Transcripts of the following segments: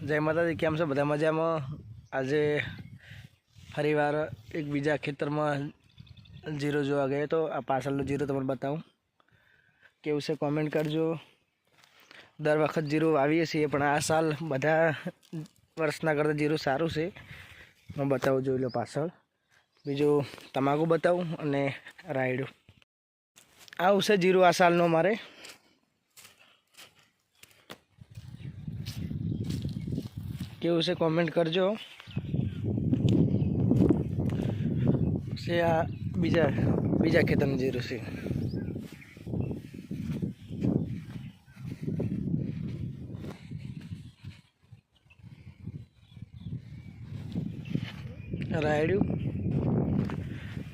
જય માતાજી, કેમ છો બધા? મજામાં? આજે ફરીવાર એક બીજા ખેતરમાં જીરો જોવા ગયો તો આ પાછળનો જીરો તમને બતાવું કેવું છે, કોમેન્ટ કરજો। દર વખત જીરો વાવીએ છીએ પણ આ સાલ બધા વર્ષના કરતાં જીરો સારું છે। હું બતાવું, જોઈ લો પાછળ। બીજું તમાકુ બતાવું અને રાયડું। આવું છે જીરો આ સાલનો મારે। કેવું છે કોમેન્ટ કરજો। છે આ બીજા ખેતરનું જીરું છે। રાયડું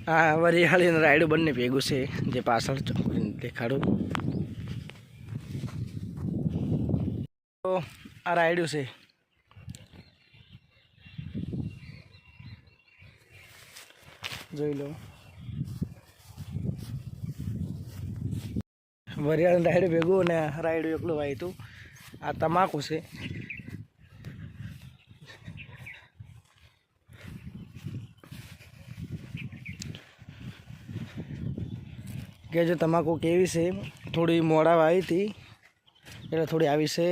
આ વરિયાળી અને રાયડું બંને ભેગું છે, જે પાછળ દેખાડું તો આ રાયડું છે। જોઈ લો, વરિયાળ રાયડું ભેગું અને રાયડું એકલું વાય હતું। આ તમાકુ છે। કે જો તમાકુ કેવી છે, થોડી મોડા વાવી હતી એટલે થોડી આવી છે।